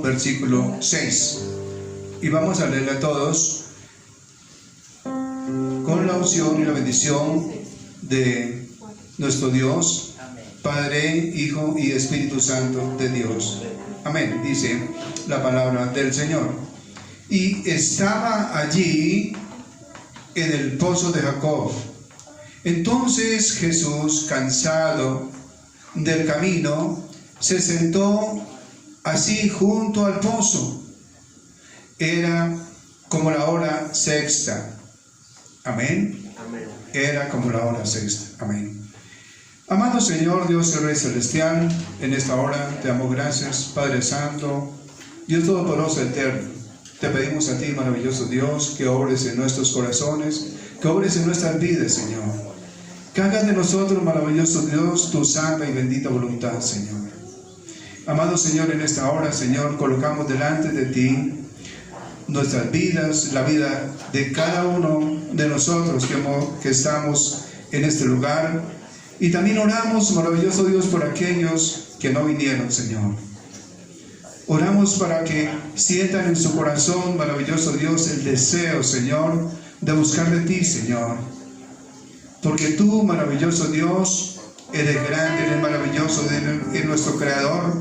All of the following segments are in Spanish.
1, versículo 6. Y vamos a leerle a todos con la unción y la bendición de nuestro Dios, Padre, Hijo y Espíritu Santo de Dios. Amén. Dice la palabra del Señor. Y estaba allí en el pozo de Jacob. Entonces Jesús, cansado del camino, se sentó así junto al pozo. Era como la hora sexta. Amén. Era como la hora sexta. Amén. Amado Señor, Dios y Rey Celestial, en esta hora te damos gracias, Padre Santo, Dios Todopoderoso Eterno. Te pedimos a ti, maravilloso Dios, que obres en nuestros corazones, que obres en nuestras vidas, Señor. Que hagas de nosotros, maravilloso Dios, tu santa y bendita voluntad, Señor. Amado Señor, en esta hora, Señor, colocamos delante de ti nuestras vidas, la vida de cada uno de nosotros que estamos en este lugar. Y también oramos, maravilloso Dios, por aquellos que no vinieron, Señor. Oramos para que sientan en su corazón, maravilloso Dios, el deseo, Señor, de buscar de ti, Señor. Porque tú, maravilloso Dios, eres grande, eres maravilloso, eres nuestro Creador.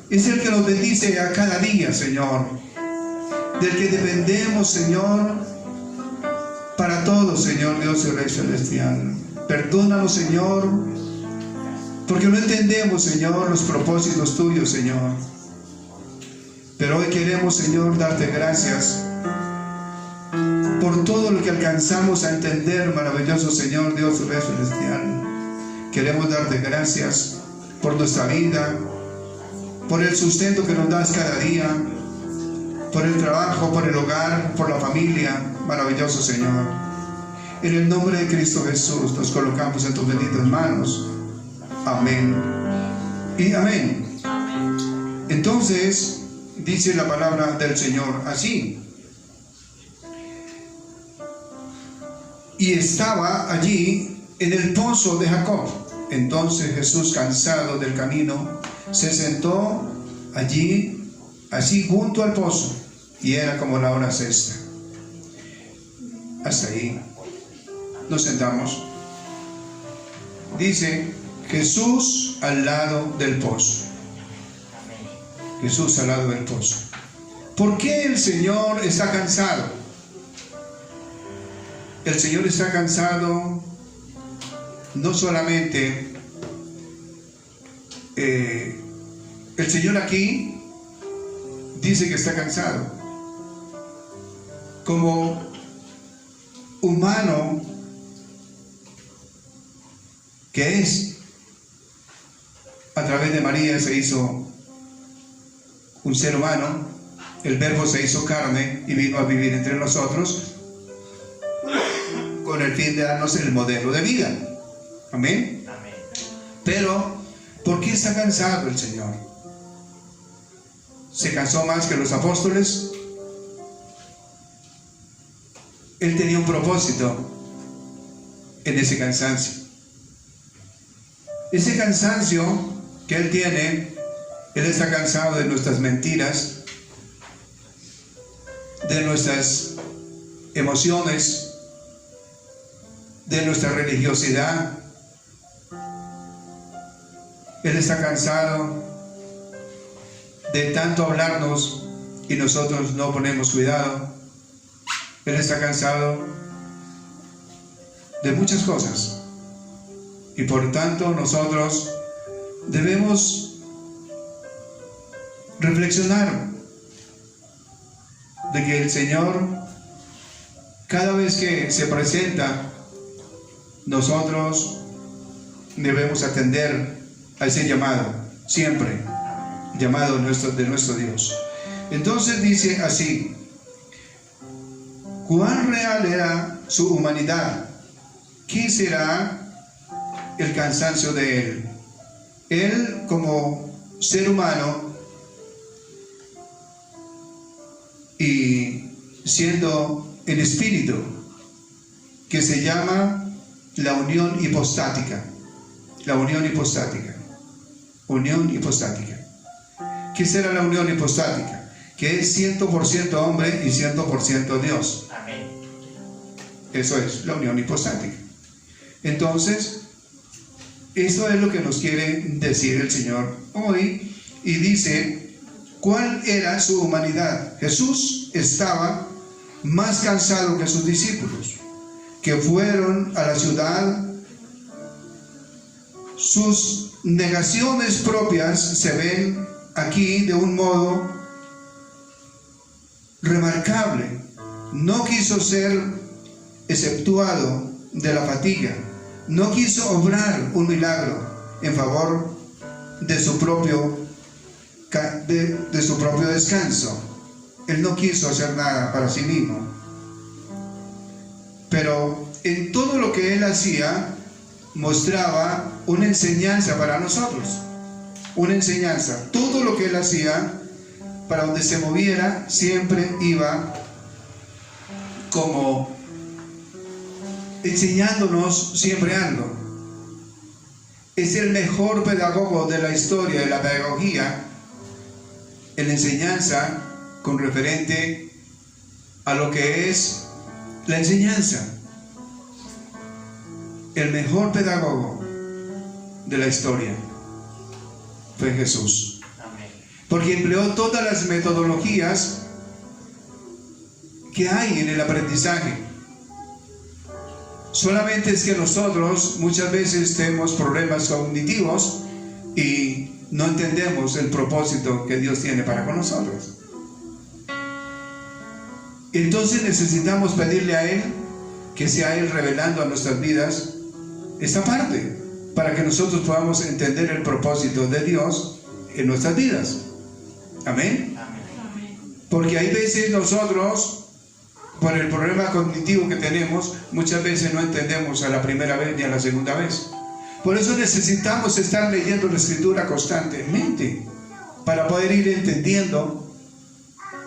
Es el que nos bendice a cada día, Señor. Del que dependemos, Señor, para todo, Señor, Dios y Rey Celestial. Perdónanos, Señor, porque no entendemos, Señor, los propósitos tuyos, Señor. Pero hoy queremos, Señor, darte gracias por todo lo que alcanzamos a entender, maravilloso Señor, Dios y Rey Celestial. Queremos darte gracias por nuestra vida, por el sustento que nos das cada día, por el trabajo, por el hogar, por la familia, maravilloso Señor. En el nombre de Cristo Jesús nos colocamos en tus benditas manos. Amén y amén. Entonces, dice la palabra del Señor así. Y estaba allí en el pozo de Jacob. Entonces Jesús, cansado del camino, se sentó allí, así junto al pozo, y era como la hora sexta. Hasta ahí nos sentamos. Dice Jesús al lado del pozo. Jesús al lado del pozo. ¿Por qué el Señor está cansado? El Señor está cansado no solamente, el Señor aquí dice que está cansado. Como humano que es, a través de María se hizo un ser humano, el Verbo se hizo carne y vino a vivir entre nosotros con el fin de darnos el modelo de vida. Amén. Amén. Pero, ¿por qué está cansado el Señor? ¿Se cansó más que los apóstoles? Él tenía un propósito en ese cansancio. Ese cansancio que Él tiene, Él está cansado de nuestras mentiras, de nuestras emociones, de nuestra religiosidad. Él está cansado de tanto hablarnos y nosotros no ponemos cuidado. Él está cansado de muchas cosas y por tanto nosotros debemos reflexionar de que el Señor, cada vez que se presenta, nosotros debemos atender a ese llamado, siempre llamado de nuestro Dios. Entonces dice así: ¿cuán real era su humanidad? ¿Qué será el cansancio de Él? Él, como ser humano y siendo el espíritu, que se llama la unión hipostática. La unión hipostática. Unión hipostática. ¿Qué será la unión hipostática? Que es 100% hombre y 100% Dios. Amén. Eso es la unión hipostática. Entonces, eso es lo que nos quiere decir el Señor hoy. Y dice, ¿cuál era su humanidad? Jesús estaba más cansado que sus discípulos, que fueron a la ciudad. Sus negaciones propias se ven aquí de un modo remarcable. No quiso ser exceptuado de la fatiga, no quiso obrar un milagro en favor de su propio descanso. Él no quiso hacer nada para sí mismo, pero en todo lo que él hacía mostraba una enseñanza para nosotros, una enseñanza. Todo lo que él hacía, para donde se moviera, siempre iba como enseñándonos siempre algo. Es el mejor pedagogo de la historia de la pedagogía, en la enseñanza con referente a lo que es la enseñanza. El mejor pedagogo de la historia fue Jesús. Amén. Porque empleó todas las metodologías que hay en el aprendizaje. Solamente es que nosotros muchas veces tenemos problemas cognitivos y no entendemos el propósito que Dios tiene para con nosotros. Entonces necesitamos pedirle a Él que sea Él revelando a nuestras vidas esta parte, para que nosotros podamos entender el propósito de Dios en nuestras vidas. Amén. Amén. Porque hay veces nosotros, por el problema cognitivo que tenemos, muchas veces no entendemos a la primera vez ni a la segunda vez. Por eso necesitamos estar leyendo la Escritura constantemente, para poder ir entendiendo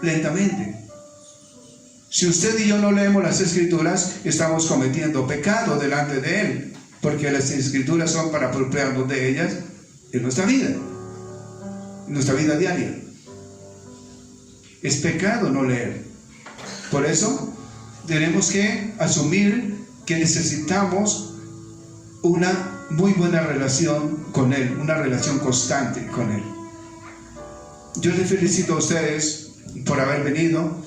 lentamente. Si usted y yo no leemos las Escrituras, estamos cometiendo pecado delante de Él, porque las Escrituras son para apropiarnos de ellas en nuestra vida diaria. Es pecado no leer. Por eso tenemos que asumir que necesitamos una muy buena relación con Él, una relación constante con Él. Yo les felicito a ustedes por haber venido,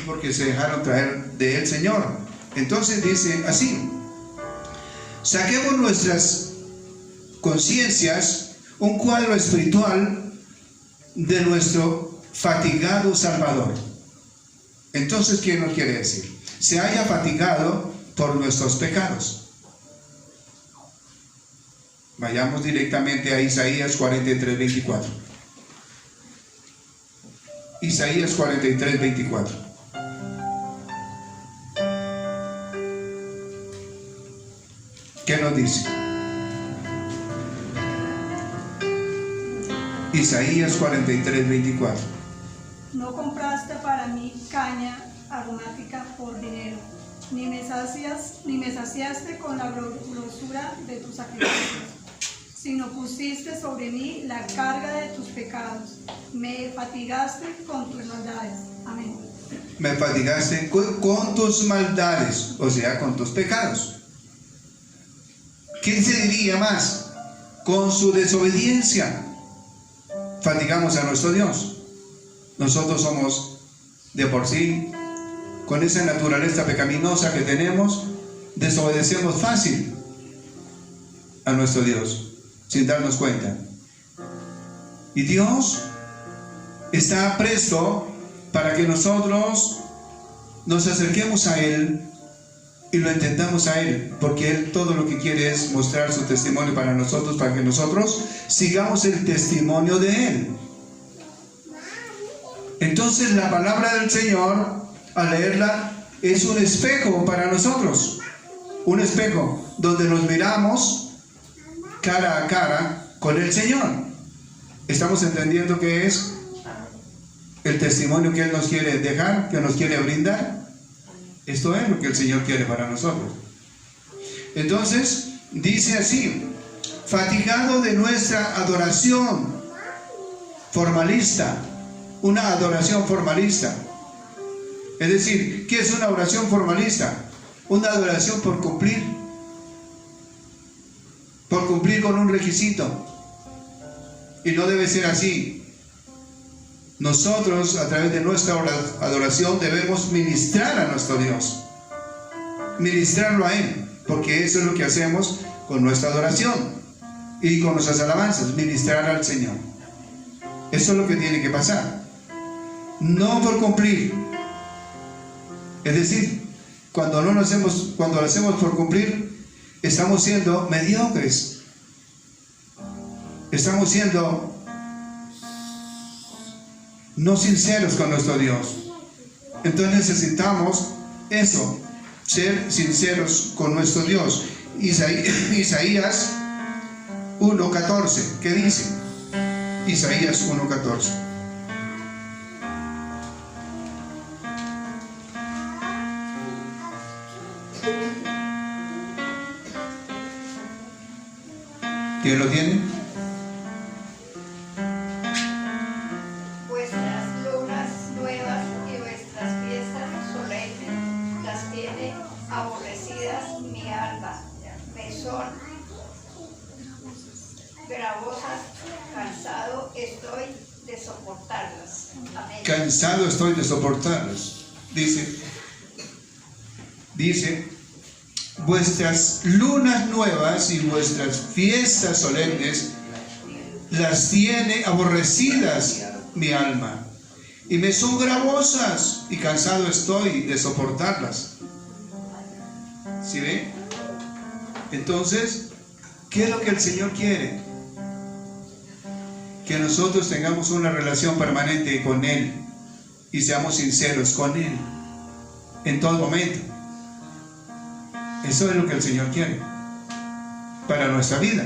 porque se dejaron traer del Señor. Entonces dice así: saquemos nuestras conciencias un cuadro espiritual de nuestro fatigado Salvador. Entonces, ¿qué nos quiere decir? Se haya fatigado por nuestros pecados. Vayamos directamente a Isaías 43, 24. Isaías 43, 24. ¿Qué nos dice? Isaías 43, 24. No compraste para mí caña aromática por dinero, ni me saciaste con la grosura de tus sacrificios, sino pusiste sobre mí la carga de tus pecados, me fatigaste con tus maldades. Amén. Me fatigaste con tus maldades, o sea, con tus pecados. ¿Quién se diría más? Con su desobediencia fatigamos a nuestro Dios. Nosotros somos de por sí, con esa naturaleza pecaminosa que tenemos, desobedecemos fácil a nuestro Dios, sin darnos cuenta. Y Dios está presto para que nosotros nos acerquemos a Él y lo entendamos a Él, porque Él todo lo que quiere es mostrar su testimonio para nosotros, para que nosotros sigamos el testimonio de Él. Entonces la palabra del Señor, al leerla, es un espejo para nosotros, un espejo donde nos miramos cara a cara con el Señor. Estamos entendiendo que es el testimonio que Él nos quiere dejar, que nos quiere brindar. Esto es lo que el Señor quiere para nosotros. Entonces dice así: fatigado de nuestra adoración, formalista, una adoración formalista. Es decir, ¿qué es una oración formalista? Una adoración por cumplir con un requisito. Y no debe ser así. Nosotros, a través de nuestra adoración, debemos ministrar a nuestro Dios, ministrarlo a Él, porque eso es lo que hacemos con nuestra adoración y con nuestras alabanzas, ministrar al Señor. Eso es lo que tiene que pasar, no por cumplir. Es decir, cuando lo hacemos por cumplir, estamos siendo mediocres, estamos siendo no sinceros con nuestro Dios. Entonces necesitamos eso, ser sinceros con nuestro Dios. Isaías 1:14, ¿qué dice? Isaías 1:14. ¿Quién lo tiene? Vuestras lunas nuevas y vuestras fiestas solemnes las tiene aborrecidas mi alma. Me son gravosas, cansado estoy de soportarlas. Amén. Cansado estoy de soportarlas. Dice, vuestras lunas nuevas y vuestras fiestas solemnes las tiene aborrecidas mi alma, y me son gravosas, y cansado estoy de soportarlas. ¿Sí ve? Entonces, ¿qué es lo que el Señor quiere? Que nosotros tengamos una relación permanente con Él y seamos sinceros con Él en todo momento. Eso es lo que el Señor quiere para nuestra vida.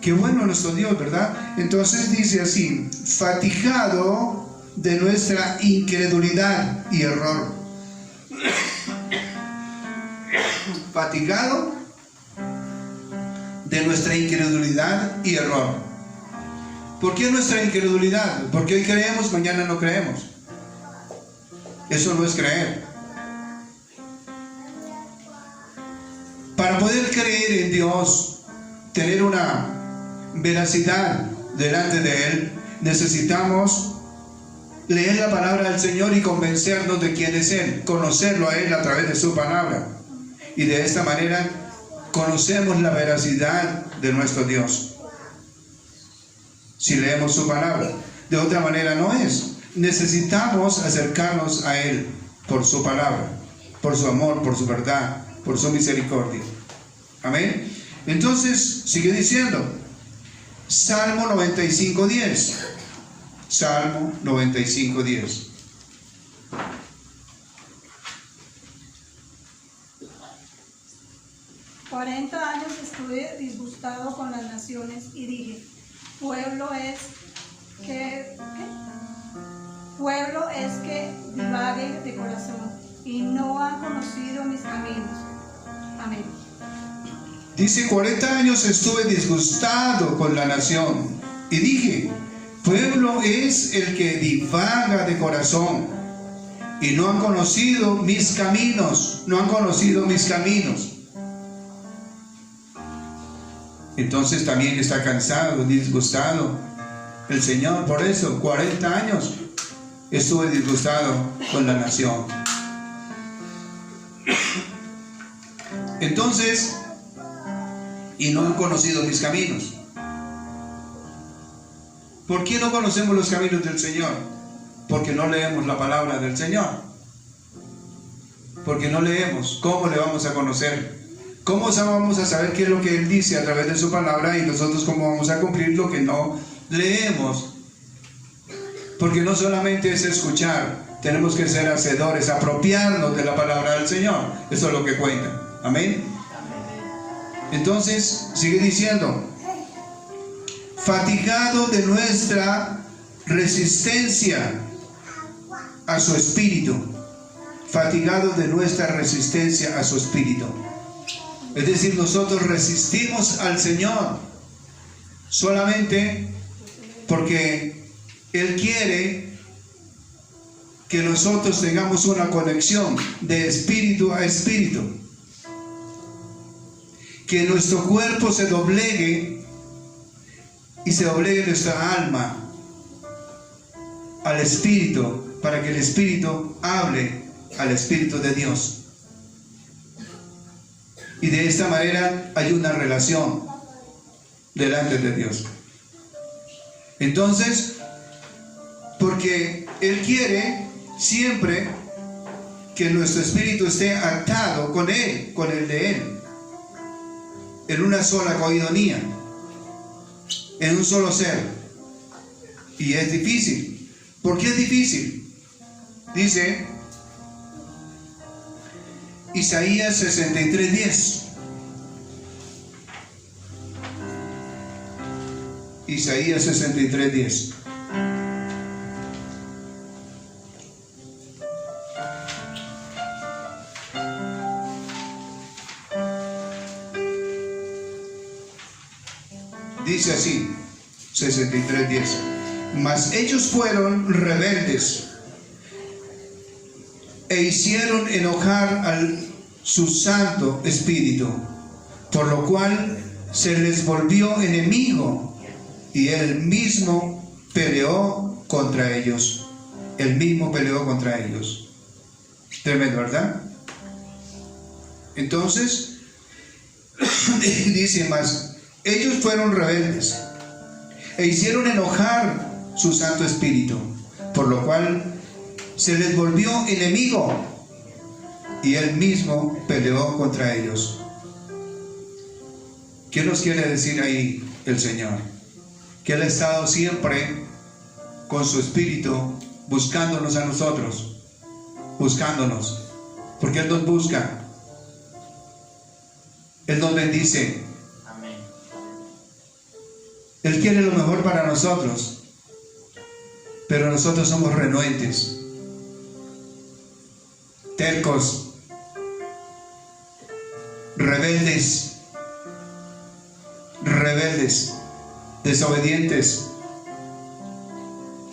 Qué bueno nuestro Dios, ¿verdad? Entonces dice así: fatigado de nuestra incredulidad y error. Fatigado de nuestra incredulidad y error. ¿Por qué nuestra incredulidad? Porque hoy creemos, mañana no creemos. Eso no es creer. Para poder creer en Dios, tener una veracidad delante de Él, necesitamos leer la palabra del Señor y convencernos de quién es Él, conocerlo a Él a través de su palabra. Y de esta manera conocemos la veracidad de nuestro Dios. Si leemos su palabra, de otra manera no es. Necesitamos acercarnos a Él por su palabra, por su amor, por su verdad, por su misericordia. Amén. Entonces sigue diciendo, Salmo 95:10. Salmo 95:10. «40 años estuve disgustado con las naciones y dije, pueblo es que divague de corazón y no han conocido mis caminos». Amén. Dice, 40 años estuve disgustado con la nación y dije, pueblo es el que divaga de corazón y no han conocido mis caminos, no han conocido mis caminos. Entonces también está cansado, disgustado el Señor. Por eso 40 años estuve disgustado con la nación. Entonces, y no han conocido mis caminos. ¿Por qué no conocemos los caminos del Señor? Porque no leemos la palabra del Señor. Porque no leemos. ¿Cómo le vamos a conocer? ¿Cómo vamos a saber qué es lo que Él dice a través de su palabra y nosotros cómo vamos a cumplir lo que no leemos? Porque no solamente es escuchar, tenemos que ser hacedores, apropiarnos de la palabra del Señor. Eso es lo que cuenta. Amén. Entonces sigue diciendo, fatigado de nuestra resistencia a su espíritu. Fatigado de nuestra resistencia a su espíritu. Es decir, nosotros resistimos al Señor solamente porque Él quiere que nosotros tengamos una conexión de espíritu a espíritu. Que nuestro cuerpo se doblegue y se doblegue nuestra alma al espíritu, para que el espíritu hable al espíritu de Dios. Y de esta manera hay una relación delante de Dios. Entonces, porque Él quiere siempre que nuestro espíritu esté atado con Él, con el de Él, en una sola coinonía, en un solo ser. Y es difícil. ¿Por qué es difícil? Dice Isaías 63:10. Isaías 63:10. Dice así, 63:10. Mas ellos fueron rebeldes e hicieron enojar al su Santo Espíritu, por lo cual se les volvió enemigo y Él mismo peleó contra ellos. Él mismo peleó contra ellos. Tremendo, ¿verdad? Entonces, dice más, ellos fueron rebeldes e hicieron enojar su Santo Espíritu, por lo cual se les volvió enemigo y Él mismo peleó contra ellos. ¿Qué nos quiere decir ahí el Señor? Que Él ha estado siempre con su Espíritu buscándonos a nosotros, buscándonos, porque Él nos busca, Él nos bendice. Amén. Él quiere lo mejor para nosotros, pero nosotros somos renuentes, tercos, rebeldes, desobedientes.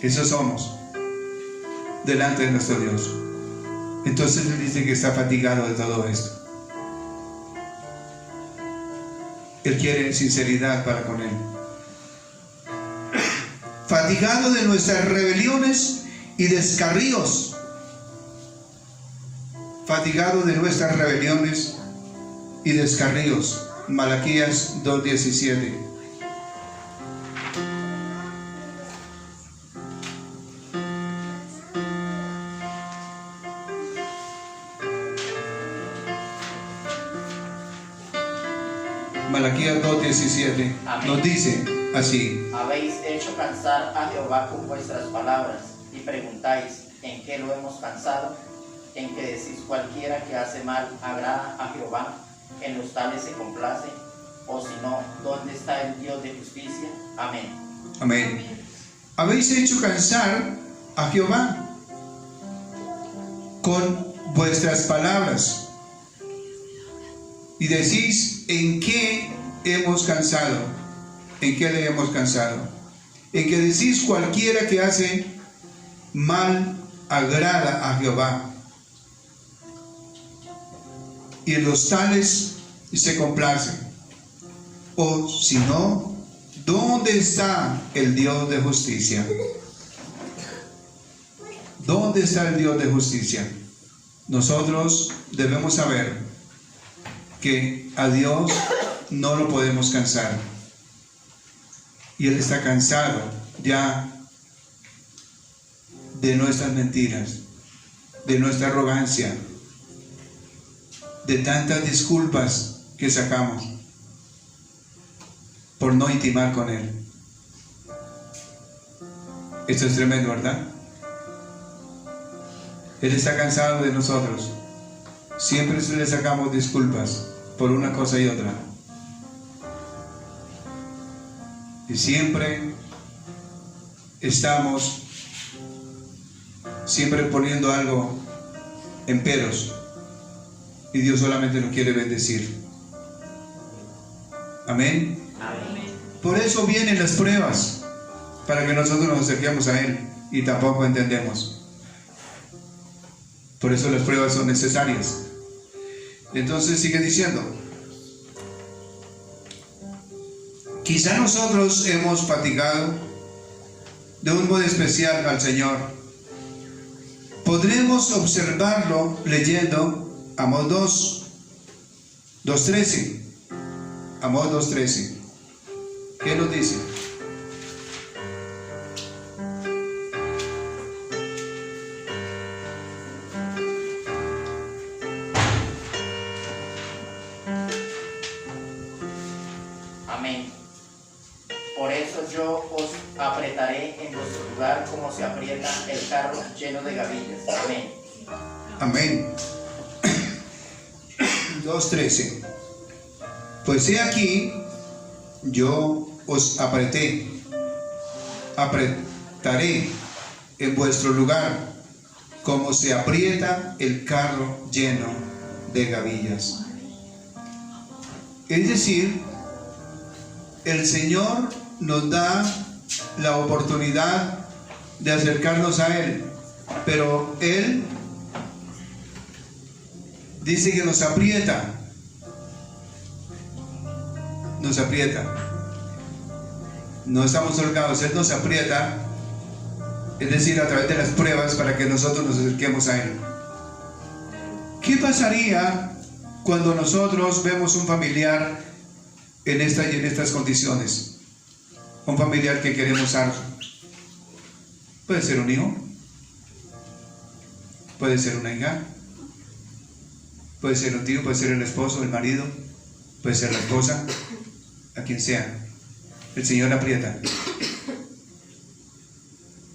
Eso somos delante de nuestro Dios. Entonces Él dice que está fatigado de todo esto. Él quiere sinceridad para con Él. Fatigado de nuestras rebeliones y descarríos. Fatigado de nuestras rebeliones y descarríos. Malaquías 2:17. Malaquías 2:17 nos dice así: Habéis hecho cansar a Jehová con vuestras palabras, y preguntáis, ¿en qué lo hemos cansado? En que decís, cualquiera que hace mal agrada a Jehová, en los tales se complace, o si no, ¿dónde está el Dios de justicia? Amén. Amén. Habéis hecho cansar a Jehová con vuestras palabras, y decís, ¿en qué hemos cansado? ¿En qué le hemos cansado? En que decís, cualquiera que hace mal agrada a Jehová, y en los tales se complace. O si no, ¿dónde está el Dios de justicia? ¿Dónde está el Dios de justicia? Nosotros debemos saber que a Dios no lo podemos cansar. Y Él está cansado ya de nuestras mentiras, de nuestra arrogancia, de tantas disculpas que sacamos por no intimar con Él. Esto es tremendo, ¿verdad? Él está cansado de nosotros. Siempre le sacamos disculpas por una cosa y otra. Y siempre estamos poniendo algo en peros. Y Dios solamente nos quiere bendecir. Amén. Amén. Por eso vienen las pruebas. para que nosotros nos acerquemos a Él y tampoco entendemos. Por eso las pruebas son necesarias. Entonces sigue diciendo, quizá nosotros hemos fatigado de un modo especial al Señor. Podremos observarlo leyendo Amós 2:13. Amós 2:13. ¿Qué nos dice? Amén. Por eso yo os apretaré en vuestro lugar como se aprieta el carro lleno de gavillas. Amén. Amén. 2:13. Pues he aquí, yo os apretaré en vuestro lugar, como se aprieta el carro lleno de gavillas. Es decir, el Señor nos da la oportunidad de acercarnos a Él, pero Él dice que nos aprieta. Nos aprieta. No estamos holgados, Él nos aprieta, es decir, a través de las pruebas para que nosotros nos acerquemos a Él. ¿Qué pasaría cuando nosotros vemos un familiar en estas condiciones? Un familiar que queremos algo. Puede ser un hijo, puede ser una hija, puede ser un tío, puede ser el esposo, el marido, puede ser la esposa, a quien sea. El Señor aprieta.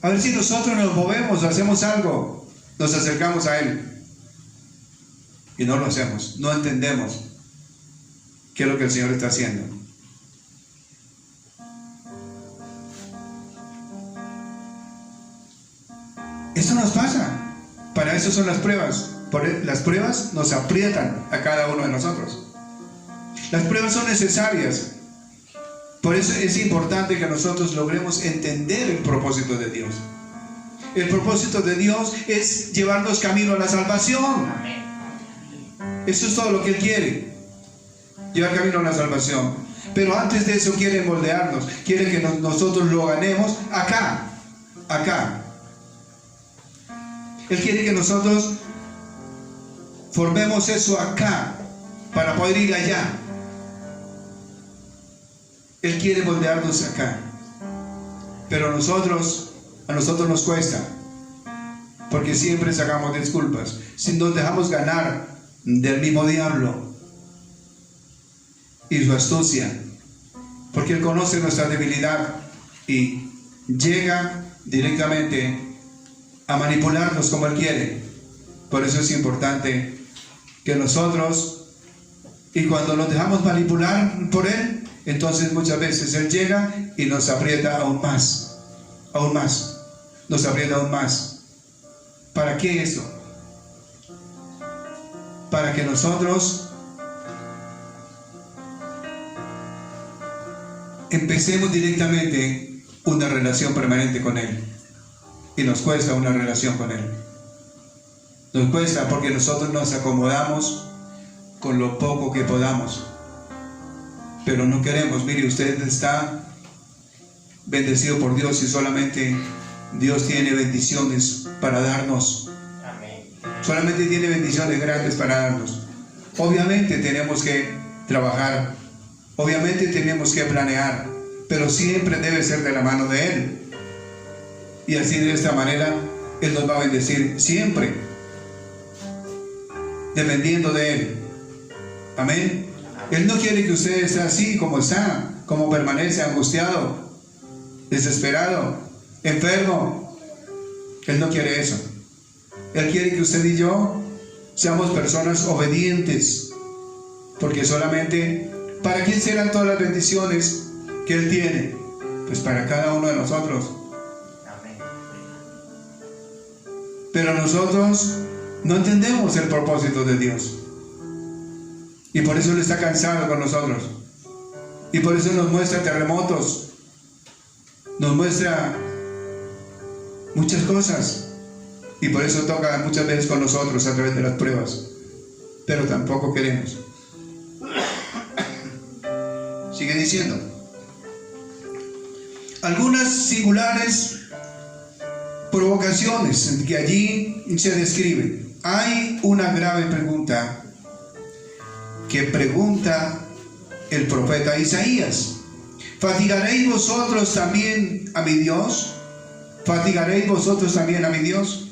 A ver si nosotros nos movemos o hacemos algo, nos acercamos a Él y no lo hacemos, no entendemos qué es lo que el Señor está haciendo. Esto nos pasa. Para eso son las pruebas. Las pruebas nos aprietan a cada uno de nosotros. Las pruebas son necesarias. Por eso es importante que nosotros logremos entender el propósito de Dios. El propósito de Dios es llevarnos camino a la salvación. Eso es todo lo que Él quiere. Llevar camino a la salvación. Pero antes de eso quiere moldearnos. Quiere que nosotros lo ganemos acá. Él quiere que nosotros formemos eso acá para poder ir allá. Él quiere moldearnos acá. Pero a nosotros nos cuesta. Porque siempre sacamos disculpas. Si nos dejamos ganar del mismo diablo y su astucia. Porque Él conoce nuestra debilidad y llega directamente a manipularnos como Él quiere. Por eso es importante que nosotros, y cuando nos dejamos manipular por Él, entonces muchas veces Él llega y nos aprieta aún más, nos aprieta aún más. ¿Para qué eso? Para que nosotros empecemos directamente una relación permanente con Él. Y nos cuesta una relación con Él. Nos cuesta porque nosotros nos acomodamos con lo poco que podamos. Pero no queremos. Mire, usted está bendecido por Dios y solamente Dios tiene bendiciones para darnos. Amén. Solamente tiene bendiciones grandes para darnos. Obviamente tenemos que trabajar. Obviamente tenemos que planear. Pero siempre debe ser de la mano de Él. Y así de esta manera Él nos va a bendecir siempre, dependiendo de Él. Amén. Él no quiere que usted esté así como está, como permanece, angustiado, desesperado, enfermo. Él no quiere eso. Él quiere que usted y yo seamos personas obedientes, porque solamente, ¿para quién serán todas las bendiciones que Él tiene? Pues para cada uno de nosotros. Pero nosotros no entendemos el propósito de Dios. Y por eso Él está cansado con nosotros. Y por eso nos muestra terremotos. nos muestra muchas cosas y por eso toca muchas veces con nosotros a través de las pruebas, pero tampoco queremos. Sigue diciendo, algunas singulares provocaciones que allí se describen. Hay una grave pregunta que pregunta el profeta Isaías: ¿fatigaréis vosotros también a mi Dios? ¿Fatigaréis vosotros también a mi Dios?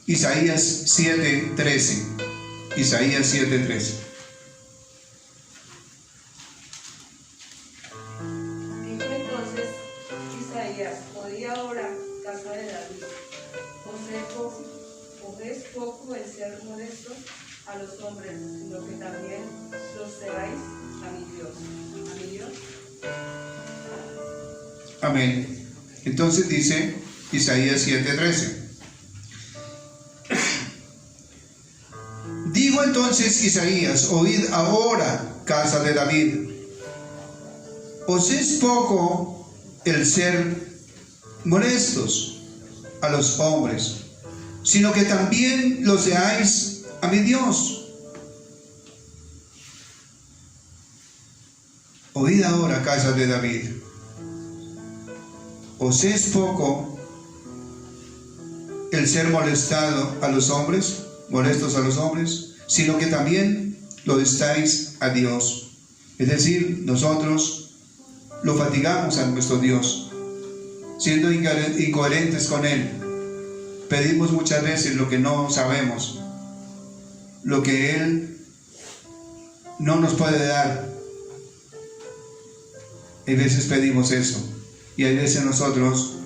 Isaías 7:13. Isaías 7:13. Dijo entonces Isaías: oí ahora, casa de David, os es poco el ser molesto a los hombres, sino que también los seáis a mi Dios. ¿A mi Dios? Amén. Entonces dice Isaías 7:13. Dijo entonces Isaías: oíd ahora, casa de David, os es poco el ser molestos a los hombres, sino que también los seáis a mi Dios. Oíd ahora, casa de David, os es poco el ser molestos a los hombres, sino que también lo estáis a Dios. Es decir, nosotros lo fatigamos a nuestro Dios, siendo incoherentes con Él. Pedimos muchas veces lo que no sabemos, lo que Él no nos puede dar. Hay veces pedimos eso, y hay veces nosotros,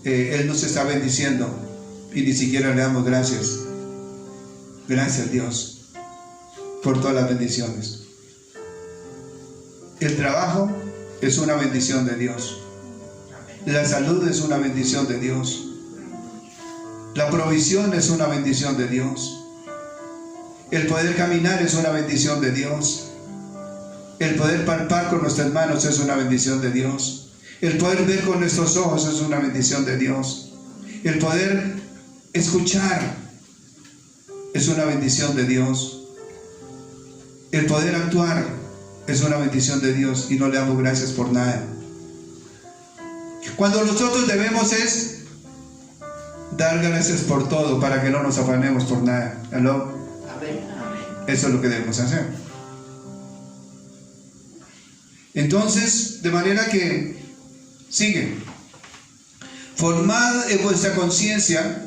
Él nos está bendiciendo y ni siquiera le damos gracias. Gracias, Dios, por todas las bendiciones. El trabajo es una bendición de Dios. La salud es una bendición de Dios. La provisión es una bendición de Dios. El poder caminar es una bendición de Dios. El poder palpar con nuestras manos es una bendición de Dios. El poder ver con nuestros ojos es una bendición de Dios. El poder escuchar es una bendición de Dios. El poder actuar es una bendición de Dios y no le damos gracias por nada. Cuando nosotros debemos es dar gracias por todo, para que no nos afanemos por nada. ¿Aló? Amén. Eso es lo que debemos hacer. Entonces, de manera que sigue: formad en vuestra conciencia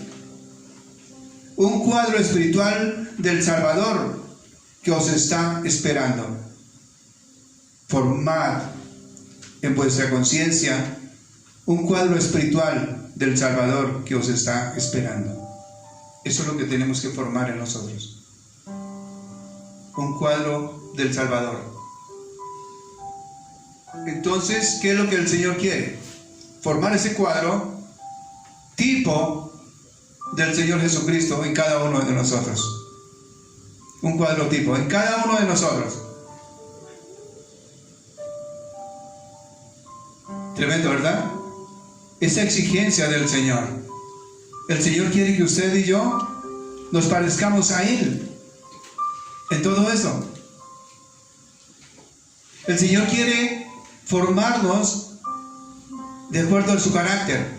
un cuadro espiritual del Salvador que os está esperando. Formad en vuestra conciencia un cuadro espiritual del Salvador que os está esperando. Eso es lo que tenemos que formar en nosotros. Un cuadro del Salvador. Entonces, ¿qué es lo que el Señor quiere? Formar ese cuadro tipo del Señor Jesucristo en cada uno de nosotros. Un cuadro tipo en cada uno de nosotros. Tremendo, ¿verdad? Esa exigencia del Señor. El Señor quiere que usted y yo nos parezcamos a Él en todo eso. El Señor quiere formarnos de acuerdo a su carácter.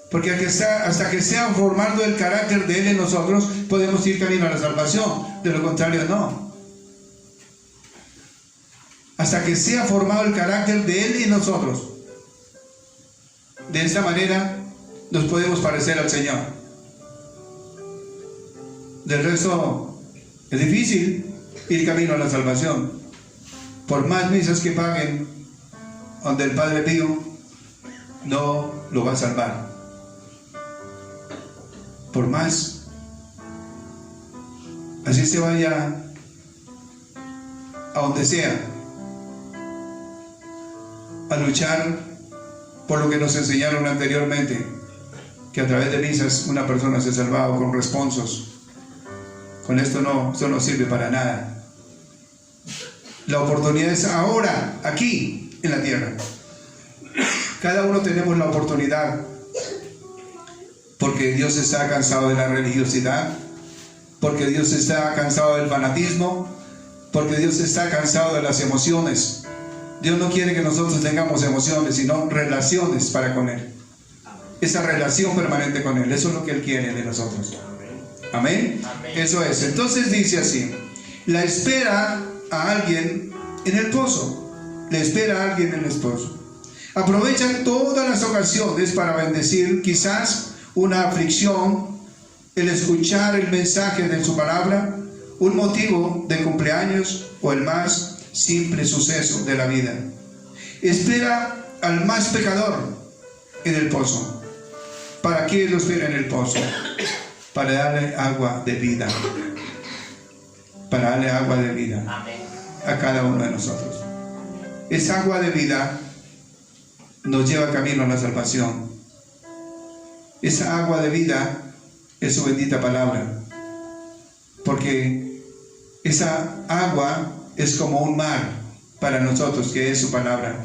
Porque hasta que sea formado el carácter de Él en nosotros, podemos ir camino a la salvación. De lo contrario, no. Hasta que sea formado el carácter de Él en nosotros. De esta manera nos podemos parecer al Señor. Del resto es difícil ir camino a la salvación. Por más misas que paguen, donde el Padre Pío no lo va a salvar. Por más, así se vaya a donde sea, a luchar por lo que nos enseñaron anteriormente, que a través de misas una persona se salvaba con responsos. Con esto no sirve para nada. La oportunidad es ahora, aquí. en la tierra. Cada uno tenemos la oportunidad, porque Dios está cansado de la religiosidad, porque Dios está cansado del fanatismo, porque Dios está cansado de las emociones. Dios no quiere que nosotros tengamos emociones, sino relaciones para con Él. Esa relación permanente con Él, eso es lo que Él quiere de nosotros. Amén. Eso es. Entonces dice así: la espera a alguien en el pozo. Le espera a alguien en el pozo. Aprovechan todas las ocasiones para bendecir, quizás una aflicción, el escuchar el mensaje de su palabra, un motivo de cumpleaños o el más simple suceso de la vida. Espera al más pecador en el pozo. ¿Para qué lo espera en el pozo? Para darle agua de vida. Para darle agua de vida a cada uno de nosotros. Esa agua de vida nos lleva camino a la salvación. Esa agua de vida es su bendita palabra, porque esa agua es como un mar para nosotros, que es su palabra.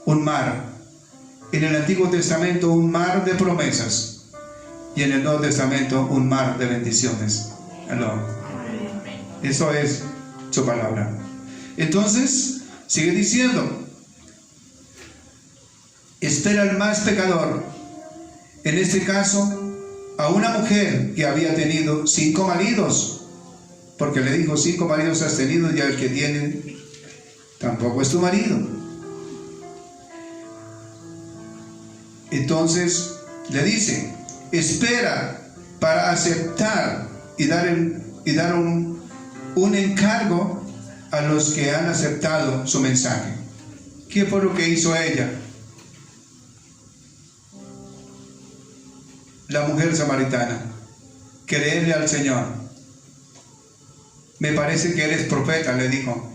Un mar. En el Antiguo Testamento un mar de promesas, y en el Nuevo Testamento un mar de bendiciones. Eso es su palabra. Entonces sigue diciendo: espera al más pecador. En este caso, a una mujer que había tenido 5 maridos, porque le dijo: 5 maridos has tenido, y el que tiene tampoco es tu marido. Entonces le dice: espera para aceptar y dar un encargo a los que han aceptado su mensaje. ¿Qué fue lo que hizo ella? La mujer samaritana, creerle al Señor. Me parece que eres profeta, le dijo.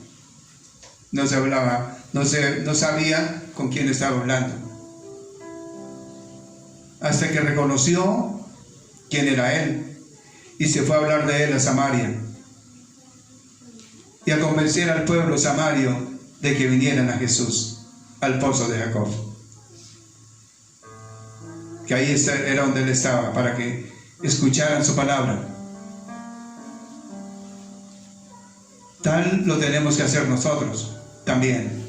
No se hablaba, no sabía con quién estaba hablando, hasta que reconoció quién era él, y se fue a hablar de él a Samaria, y a convencer al pueblo samario de que vinieran a Jesús, al pozo de Jacob, que ahí era donde él estaba, para que escucharan su palabra. Tal lo tenemos que hacer nosotros también.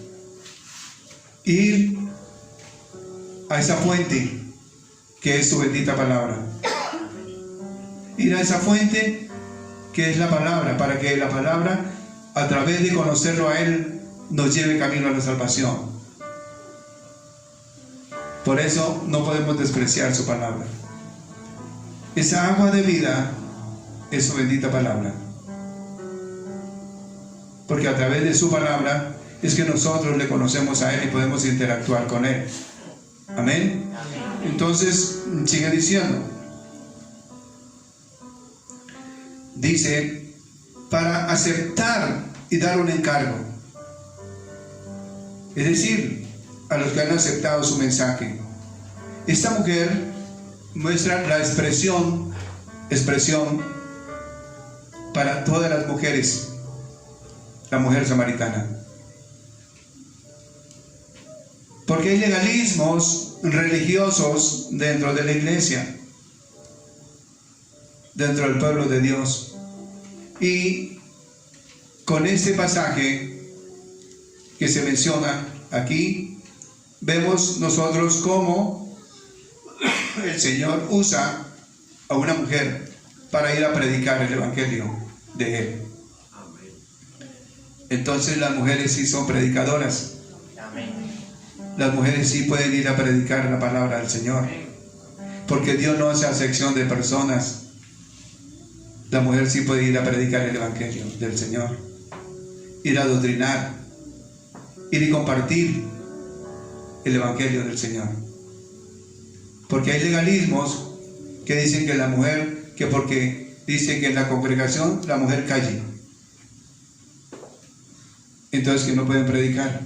Ir a esa fuente que es su bendita palabra. Ir a esa fuente que es la palabra, para que la palabra, a través de conocerlo a Él, nos lleve camino a la salvación. Por eso no podemos despreciar su palabra. Esa agua de vida es su bendita palabra, porque a través de su palabra es que nosotros le conocemos a Él y podemos interactuar con Él. Amén. Entonces sigue diciendo, dice, para aceptar y dar un encargo, es decir, a los que han aceptado su mensaje. Esta mujer muestra la expresión para todas las mujeres, la mujer samaritana. Porque hay legalismos religiosos dentro de la iglesia, dentro del pueblo de Dios. Y con este pasaje que se menciona aquí, vemos nosotros cómo el Señor usa a una mujer para ir a predicar el evangelio de Él. Entonces las mujeres sí son predicadoras. Las mujeres sí pueden ir a predicar la palabra del Señor, porque Dios no hace acepción de personas. La mujer sí puede ir a predicar el evangelio del Señor, ir a doctrinar, ir y compartir el evangelio del Señor. Porque hay legalismos que dicen que la mujer, que porque dicen que en la congregación la mujer calle, entonces que no pueden predicar.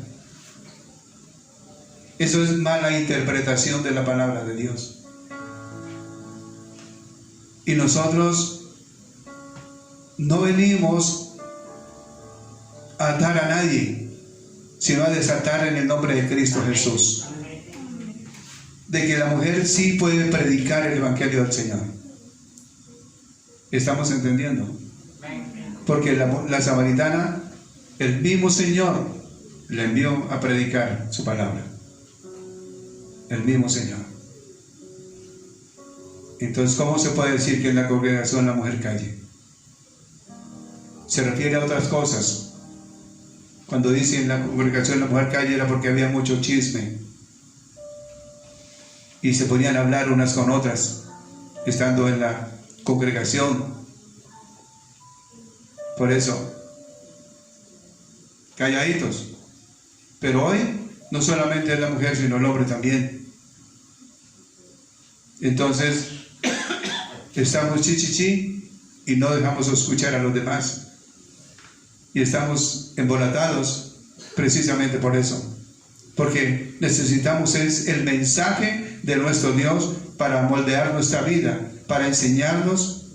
Eso es mala interpretación de la palabra de Dios. Y nosotros no venimos a atar a nadie, sino a desatar en el nombre de Cristo Jesús. De que la mujer sí puede predicar el Evangelio del Señor. ¿Estamos entendiendo? Porque la samaritana, el mismo Señor le envió a predicar su palabra. El mismo Señor. Entonces, ¿cómo se puede decir que en la congregación la mujer calle? Se refiere a otras cosas. Cuando dice en la congregación la mujer calle era porque había mucho chisme y se ponían a hablar unas con otras estando en la congregación. Por eso, calladitos. Pero hoy no solamente es la mujer sino el hombre también. Entonces estamos chichichi y no dejamos escuchar a los demás. Y estamos embolatados precisamente por eso. Porque necesitamos es el mensaje de nuestro Dios para moldear nuestra vida, para enseñarnos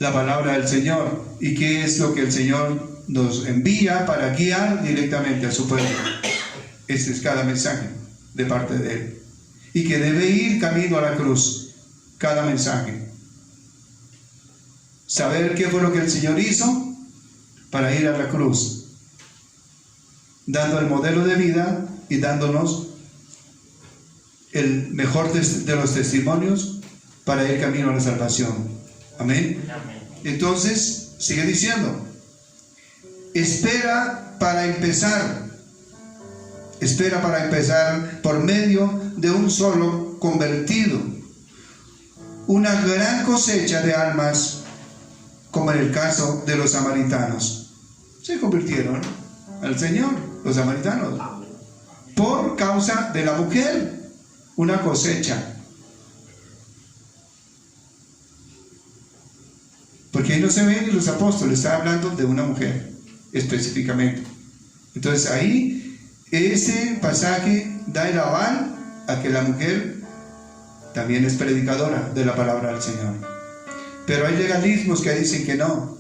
la palabra del Señor. Y qué es lo que el Señor nos envía para guiar directamente a su pueblo. Este es cada mensaje de parte de Él. Y que debe ir camino a la cruz, cada mensaje. Saber qué fue lo que el Señor hizo para ir a la cruz, dando el modelo de vida y dándonos el mejor de los testimonios para ir camino a la salvación. Amén. Entonces, sigue diciendo, espera para empezar por medio de un solo convertido, una gran cosecha de almas, como en el caso de los samaritanos. Se convirtieron al Señor, los samaritanos, por causa de la mujer, una cosecha. Porque ahí no se ven los apóstoles, está hablando de una mujer específicamente. Entonces ahí ese pasaje da el aval a que la mujer también es predicadora de la palabra del Señor. Pero hay legalismos que dicen que no,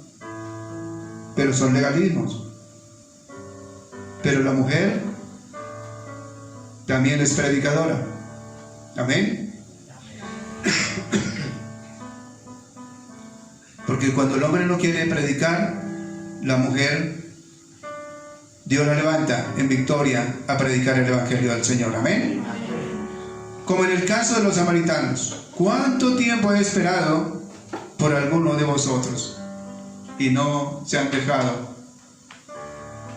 pero son legalismos. Pero la mujer también es predicadora. Amén. Porque cuando el hombre no quiere predicar, la mujer, Dios la levanta en victoria a predicar el Evangelio del Señor. Amén. Como en el caso de los samaritanos. ¿Cuánto tiempo he esperado por alguno de vosotros y no se han dejado?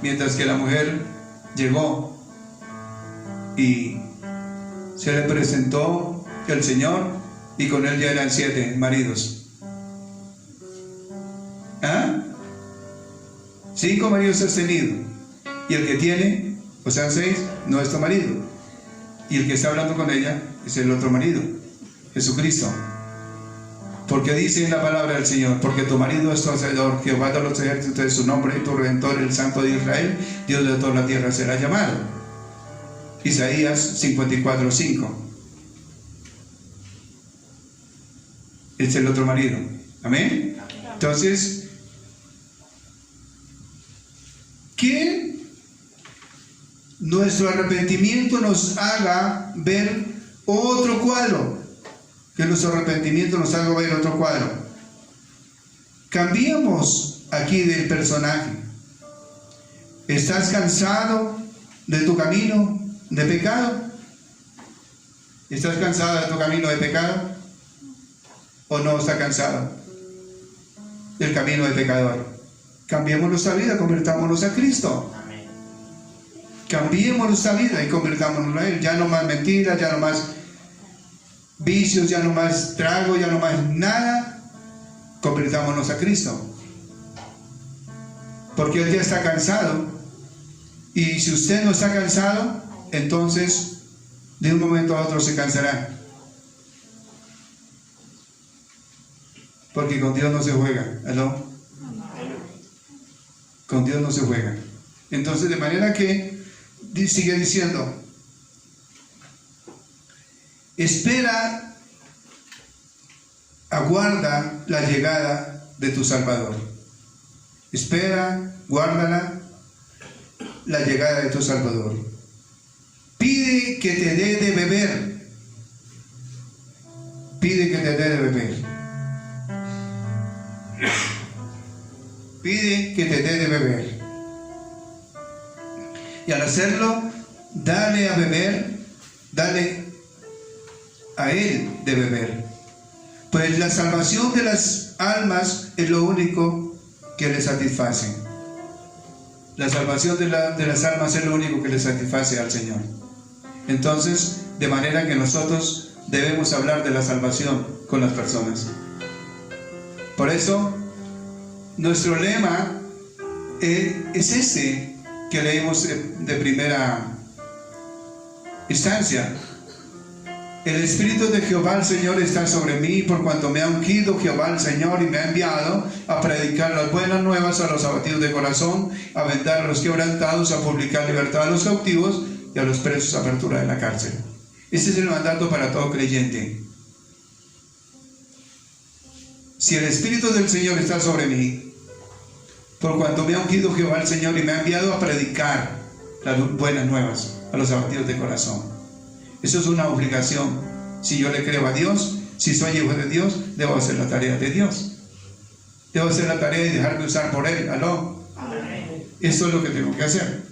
Mientras que la mujer llegó y se le presentó el Señor y con él ya eran 7 maridos. 5 maridos has tenido y el que tiene, o sea 6, no es tu marido, y el que está hablando con ella es el otro marido, Jesucristo. Porque dice en la palabra del Señor, porque tu marido es tu Hacedor, Jehová de los ejércitos es su nombre, y tu Redentor, el Santo de Israel, Dios de toda la tierra será llamado. Isaías 54:5. Es el otro marido. Amén. Entonces, que nuestro arrepentimiento nos haga ver otro cuadro. Que nuestro arrepentimiento nos haga ver otro cuadro. Cambiemos aquí del personaje. ¿Estás cansado de tu camino de pecado? ¿Estás cansado de tu camino de pecado? ¿O no está cansado del camino de pecador? Cambiemos nuestra vida, convirtámonos a Cristo. Cambiemos nuestra vida y convirtámonos a Él. Ya no más mentiras, ya no más vicios, ya no más trago, ya no más nada. Convirtámonos a Cristo. Porque Él ya está cansado. Y si usted no está cansado, entonces de un momento a otro se cansará. Porque con Dios no se juega. ¿Aló? Con Dios no se juega. Entonces, de manera que sigue diciendo, espera, aguarda la llegada de tu Salvador. Espera, guárdala la llegada de tu Salvador. Pide que te dé de beber. Pide que te dé de beber. Pide que te dé de beber. Y al hacerlo, dale a beber, dale a Él de beber. Pues la salvación de las almas es lo único que le satisface. La salvación de las almas es lo único que le satisface al Señor. Entonces, de manera que nosotros debemos hablar de la salvación con las personas. Por eso, nuestro lema es ese que leímos de primera instancia. El Espíritu de Jehová el Señor está sobre mí, por cuanto me ha ungido Jehová el Señor y me ha enviado a predicar las buenas nuevas a los abatidos de corazón, a vendar a los quebrantados, a publicar libertad a los cautivos y a los presos apertura de la cárcel. Este es el mandato para todo creyente. Si el Espíritu del Señor está sobre mí, por cuanto me ha ungido Jehová el Señor y me ha enviado a predicar las buenas nuevas a los abatidos de corazón. Eso es una obligación. Si yo le creo a Dios, si soy hijo de Dios, debo hacer la tarea de Dios. Debo hacer la tarea y dejarme usar por Él. ¿Aló? Amén. Eso es lo que tengo que hacer.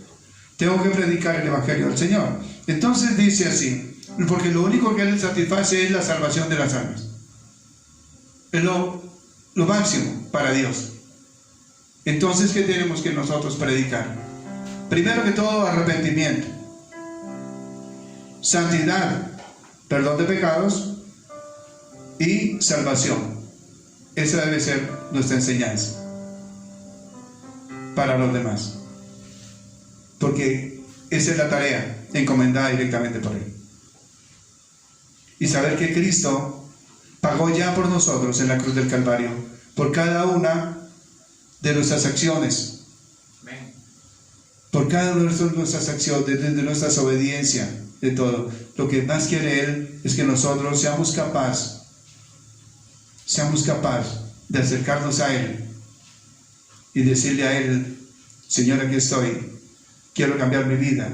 Tengo que predicar el Evangelio del Señor. Entonces dice así, porque lo único que Él satisface es la salvación de las almas. Es lo máximo para Dios. Entonces, ¿qué tenemos que nosotros predicar? Primero que todo, arrepentimiento, santidad, perdón de pecados y salvación. Esa debe ser nuestra enseñanza para los demás, porque esa es la tarea encomendada directamente por Él. Y saber que Cristo pagó ya por nosotros en la cruz del Calvario por cada una de nuestras acciones, por cada una de nuestras acciones, de nuestras obediencias, de todo. Lo que más quiere Él es que nosotros seamos capaces de acercarnos a Él y decirle a Él: Señor, aquí estoy, quiero cambiar mi vida,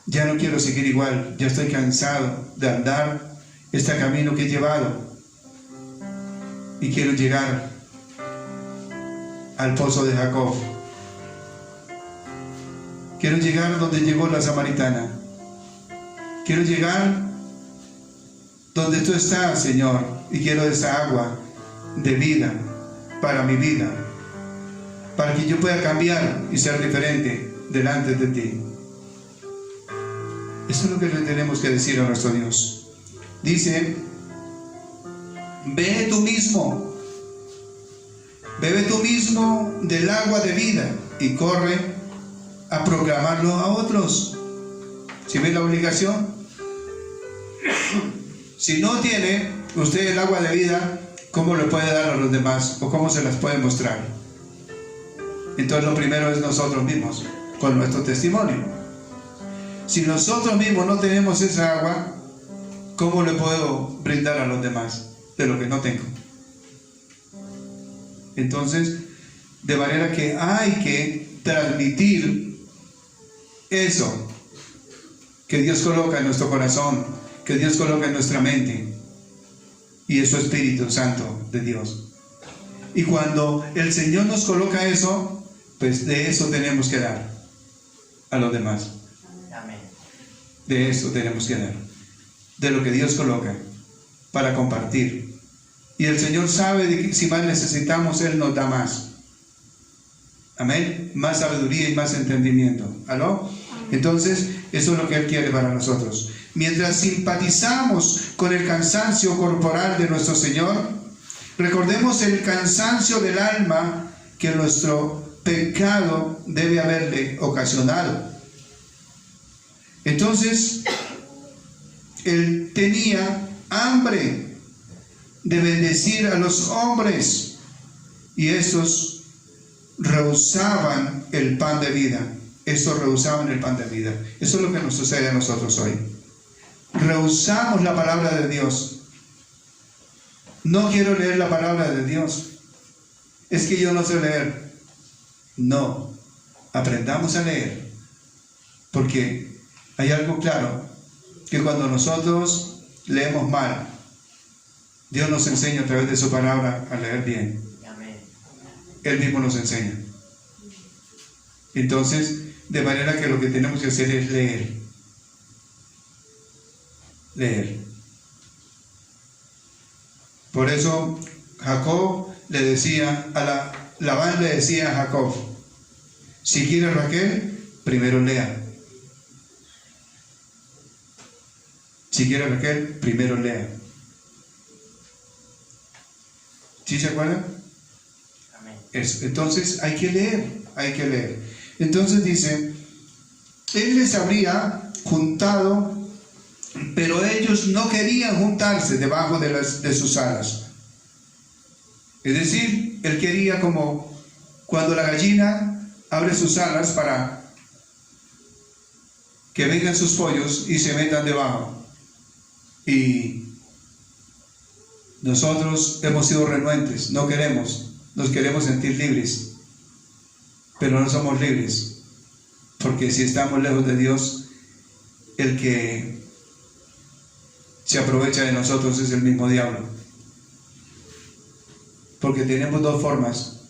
ya no quiero seguir igual, ya estoy cansado de andar este camino que he llevado y quiero llegar al pozo de Jacob. Quiero llegar donde llegó la samaritana. Quiero llegar donde tú estás, Señor, y quiero esa agua de vida para mi vida, para que yo pueda cambiar y ser diferente delante de ti. Eso es lo que le tenemos que decir a nuestro Dios. Dice: bebe tú mismo del agua de vida y corre a proclamarlo a otros. ¿Sí ve la obligación? Si no tiene usted el agua de vida, ¿cómo le puede dar a los demás? ¿O cómo se las puede mostrar? Entonces lo primero es nosotros mismos, con nuestro testimonio. Si nosotros mismos no tenemos esa agua, ¿cómo le puedo brindar a los demás de lo que no tengo? Entonces, de manera que hay que transmitir eso que Dios coloca en nuestro corazón, que Dios coloca en nuestra mente, y es su Espíritu Santo de Dios. Y cuando el Señor nos coloca eso, pues de eso tenemos que dar a los demás. Amén. De eso tenemos que dar, de lo que Dios coloca para compartir. Y el Señor sabe de que si más necesitamos, Él nos da más. Amén. Más sabiduría y más entendimiento. ¿Aló? Entonces, eso es lo que Él quiere para nosotros. Mientras simpatizamos con el cansancio corporal de nuestro Señor, recordemos el cansancio del alma que nuestro pecado debe haberle ocasionado. Entonces, Él tenía hambre de bendecir a los hombres, y estos rehusaban el pan de vida. Estos rehusaban el pan de vida. Eso es lo que nos sucede a nosotros hoy. Rehusamos la palabra de Dios. No quiero leer la palabra de Dios. Es que yo no sé leer. No. Aprendamos a leer, porque hay algo claro, que cuando nosotros leemos mal, Dios nos enseña a través de su palabra a leer bien. Él mismo nos enseña. Entonces, de manera que lo que tenemos que hacer es leer. Leer. Por eso Jacob le decía Labán le decía a Jacob: si quiere Raquel, primero lea. Si quiere Raquel, primero lea. ¿Sí se acuerdan? Eso. Entonces hay que leer, hay que leer. Entonces dice, él les habría juntado, pero ellos no querían juntarse debajo de sus alas. Es decir, él quería como cuando la gallina abre sus alas para que vengan sus pollos y se metan debajo. Y nosotros hemos sido renuentes, no queremos, nos queremos sentir libres, pero no somos libres, porque si estamos lejos de Dios, el que se aprovecha de nosotros es el mismo diablo, porque tenemos dos formas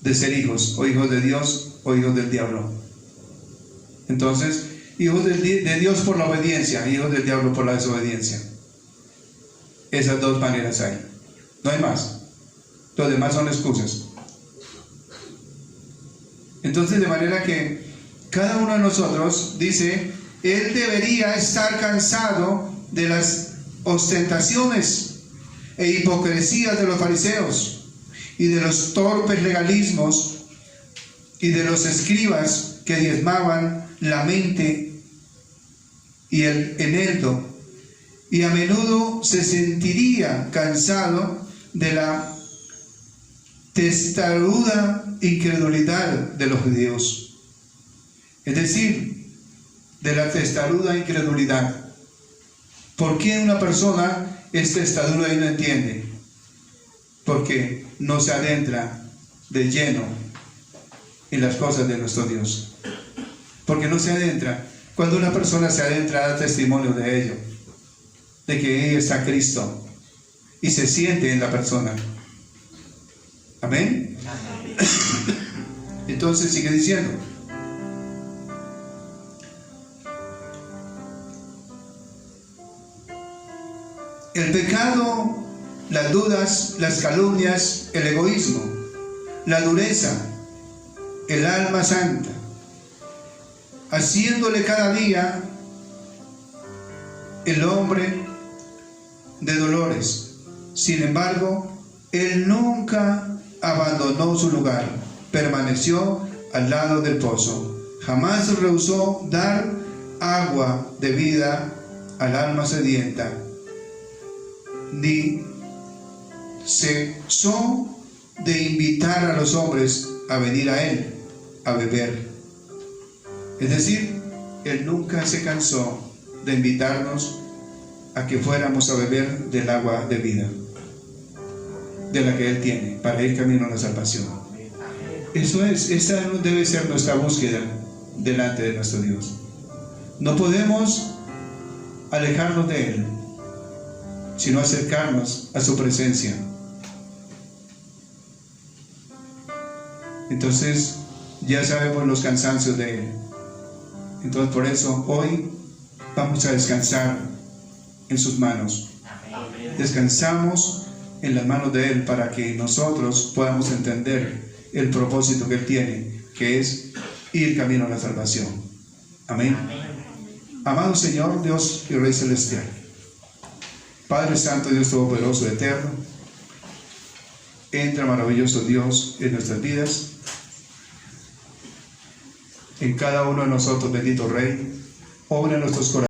de ser hijos, o hijos de Dios o hijos del diablo. Entonces, hijos de Dios por la obediencia, hijos del diablo por la desobediencia. Esas dos maneras hay, no hay más. Lo demás son excusas. Entonces, de manera que cada uno de nosotros dice, él debería estar cansado de las ostentaciones e hipocresías de los fariseos y de los torpes legalismos y de los escribas que diezmaban la mente y el eneldo, y a menudo se sentiría cansado de la testaruda incredulidad de los judíos, es decir, de la testaruda incredulidad. ¿Por qué una persona es testaruda y no entiende? Porque no se adentra de lleno en las cosas de nuestro Dios. Porque no se adentra. Cuando una persona se adentra, da testimonio de ello, de que ahí está Cristo y se siente en la persona. Amén. Entonces sigue diciendo, el pecado, las dudas, las calumnias, el egoísmo, la dureza, el alma santa, haciéndole cada día el hombre de dolores. Sin embargo, él nunca abandonó su lugar, permaneció al lado del pozo, jamás rehusó dar agua de vida al alma sedienta, ni cesó de invitar a los hombres a venir a él a beber. Es decir, él nunca se cansó de invitarnos a que fuéramos a beber del agua de vida, de la que él tiene, para ir camino a la salvación. Esa debe ser nuestra búsqueda delante de nuestro Dios. No podemos alejarnos de él, sino acercarnos a su presencia. Entonces ya sabemos los cansancios de él. Entonces por eso hoy vamos a descansar en sus manos. Descansamos en las manos de él para que nosotros podamos entender el propósito que él tiene, que es ir camino a la salvación. Amén. Amado Señor, Dios y Rey Celestial, Padre Santo, Dios Todopoderoso, Eterno, entra, maravilloso Dios, en nuestras vidas, en cada uno de nosotros, bendito Rey, obra en nuestros corazones.